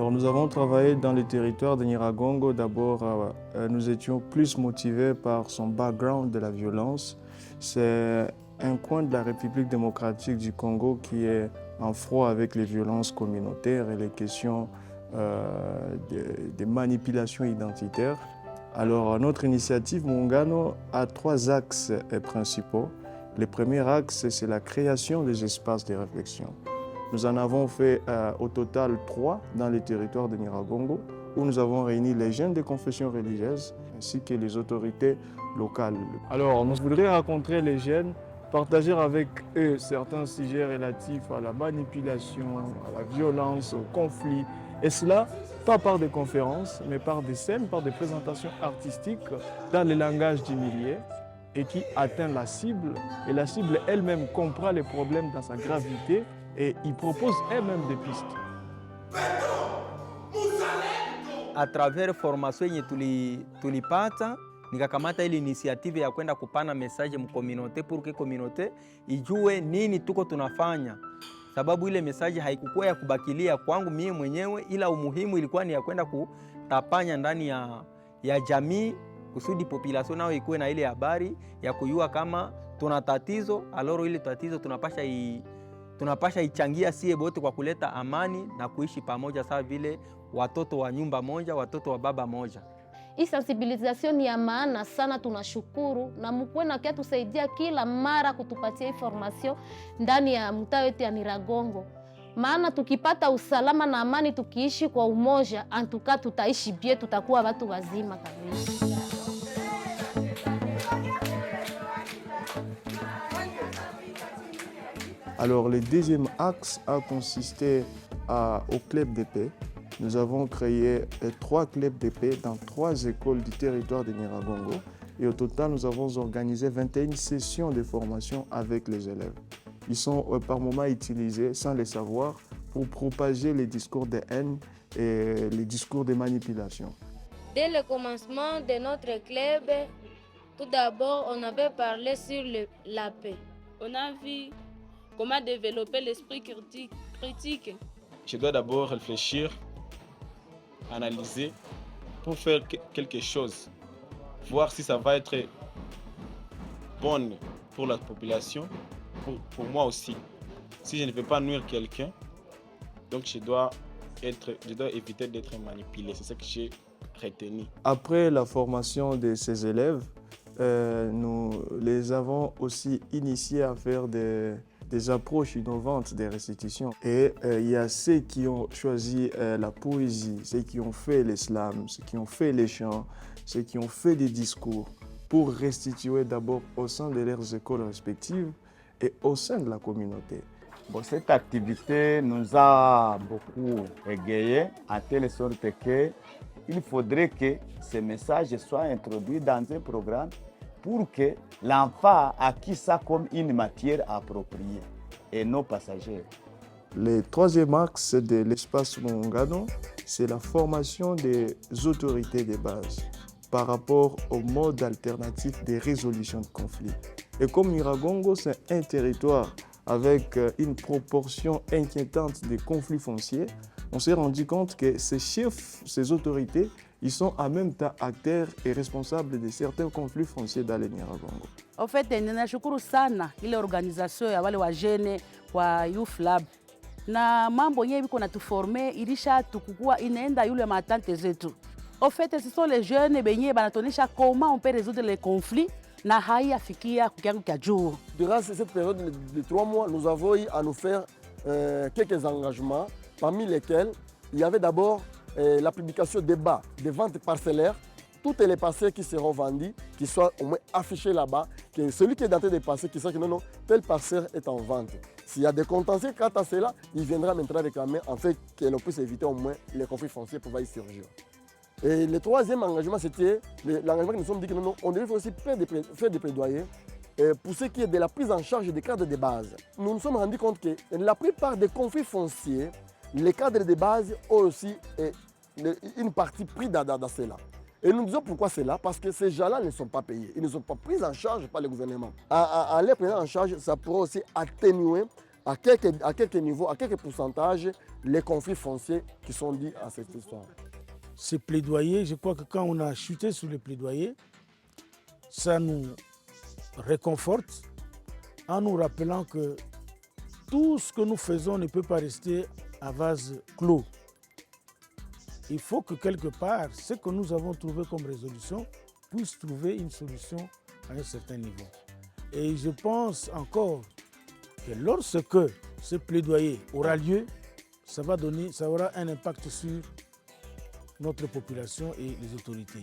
Alors nous avons travaillé dans le territoire de Nyiragongo. D'abord, nous étions plus motivés par son background de la violence. C'est un coin de la République démocratique du Congo qui est en froid avec les violences communautaires et les questions de manipulation identitaire. Alors notre initiative Muungano a 3 axes principaux. Le premier axe, c'est la création des espaces de réflexion. Nous en avons fait au total 3 dans le territoire de Nyiragongo, où nous avons réuni les jeunes des confessions religieuses ainsi que les autorités locales. Alors, nous voudrions rencontrer les jeunes, partager avec eux certains sujets relatifs à la manipulation, à la violence, au conflit. Et cela, pas par des conférences, mais par des scènes, par des présentations artistiques dans le langage du milieu et qui atteint la cible. Et la cible elle-même comprend les problèmes dans sa gravité et il propose elle-même des pistes. À travers formation yenye tulipata nikakamata ile initiative ya kwenda kupana message mcommunauté pour que communauté ijue nini tuko tunafanya, sababu ile message haikukuwa ya kubakilia kwangu mie mwenyewe, ila umuhimu ilikuwa ni ya kwenda kutapanya ndani ya jamii kusudi population nao ikuwe na ile habari ya kujua kama tuna tatizo, aloro ile tatizo tunapasha ichangia sie bote kwa kuleta amani na kuishi pamoja sawa vile watoto wa nyumba moja, watoto wa baba moja. Hii sensibilisation ni ya maana sana, tunashukuru na mkuwe na kia tusaidia kila mara kutupatia information ndani ya mtaa wetu ya Nyiragongo. Maana tukipata usalama na amani, tukiishi kwa umoja, antuka tutaishi bie, tutakuwa watu wazima kabisa. Alors, le deuxième axe a consisté au club de paix. Nous avons créé 3 clubs de paix dans 3 écoles du territoire de Nyiragongo. Et au total, nous avons organisé 21 sessions de formation avec les élèves. Ils sont par moments utilisés, sans le savoir, pour propager les discours de haine et les discours de manipulation. Dès le commencement de notre club, tout d'abord, on avait parlé sur la paix. On a vu comment développer l'esprit critique. Je dois d'abord réfléchir, analyser pour faire quelque chose, voir si ça va être bon pour la population, pour moi aussi. Si je ne veux pas nuire quelqu'un, donc je dois éviter d'être manipulé. C'est ça que j'ai retenu. Après la formation de ces élèves, nous les avons aussi initiés à faire des approches innovantes des restitutions. Et il y a ceux qui ont choisi la poésie, ceux qui ont fait l'islam, ceux qui ont fait les chants, ceux qui ont fait des discours pour restituer d'abord au sein de leurs écoles respectives et au sein de la communauté. Bon, cette activité nous a beaucoup égayés en telle sorte qu'il faudrait que ces messages soient introduits dans un programme pour que l'enfant acquise ça comme une matière appropriée et non passagère. Le troisième axe de l'espace Muungano, c'est la formation des autorités de base par rapport au mode alternatif de résolution de conflits. Et comme Nyiragongo, c'est un territoire avec une proportion inquiétante de conflits fonciers, on s'est rendu compte que ces chefs, ces autorités, ils sont en même temps acteurs et responsables de certains conflits fonciers dans le Nyiragongo. En fait, ninashukuru sana ile organisation ya wale wajene wa Youth Lab. Na mambo yenyewe biko natuforme ilisha tukukua inaenda yule matante zetu. En fait, ce sont les jeunes benye banatonisha comment on peut résoudre les conflits na haiyafikia kukiangu kia juu. Durant cette période de 3 mois, nous avons eu à nous faire quelques engagements, parmi lesquels il y avait d'abord la publication des bas, des ventes parcellaires, toutes les parcelles qui seront vendues, qui soient au moins affichées là-bas, que celui qui est en train de passer, qui sache que non, telle parcelle est en vente. S'il y a des contentieux quant à cela, il viendra maintenant réclamer, en fait, que l'on puisse éviter au moins les conflits fonciers pour y surgir. Et le troisième engagement, c'était l'engagement que nous sommes dit que non, on devait aussi faire des plaidoyers pour ce qui est de la prise en charge des cadres de base. Nous nous sommes rendus compte que la plupart des conflits fonciers, les cadres de base ont aussi une partie prise dans cela. Et nous disons pourquoi c'est là, parce que ces gens-là ne sont pas payés. Ils ne sont pas pris en charge par le gouvernement. En les prenant en charge, ça pourrait aussi atténuer à quelques niveaux, à quelques pourcentages, les conflits fonciers qui sont dus à cette histoire. Ce plaidoyer, je crois que quand on a chuté sur le plaidoyer, ça nous réconforte en nous rappelant que tout ce que nous faisons ne peut pas rester à vase clos. Il faut que quelque part, ce que nous avons trouvé comme résolution puisse trouver une solution à un certain niveau. Et je pense encore que lorsque ce plaidoyer aura lieu, ça aura un impact sur notre population et les autorités.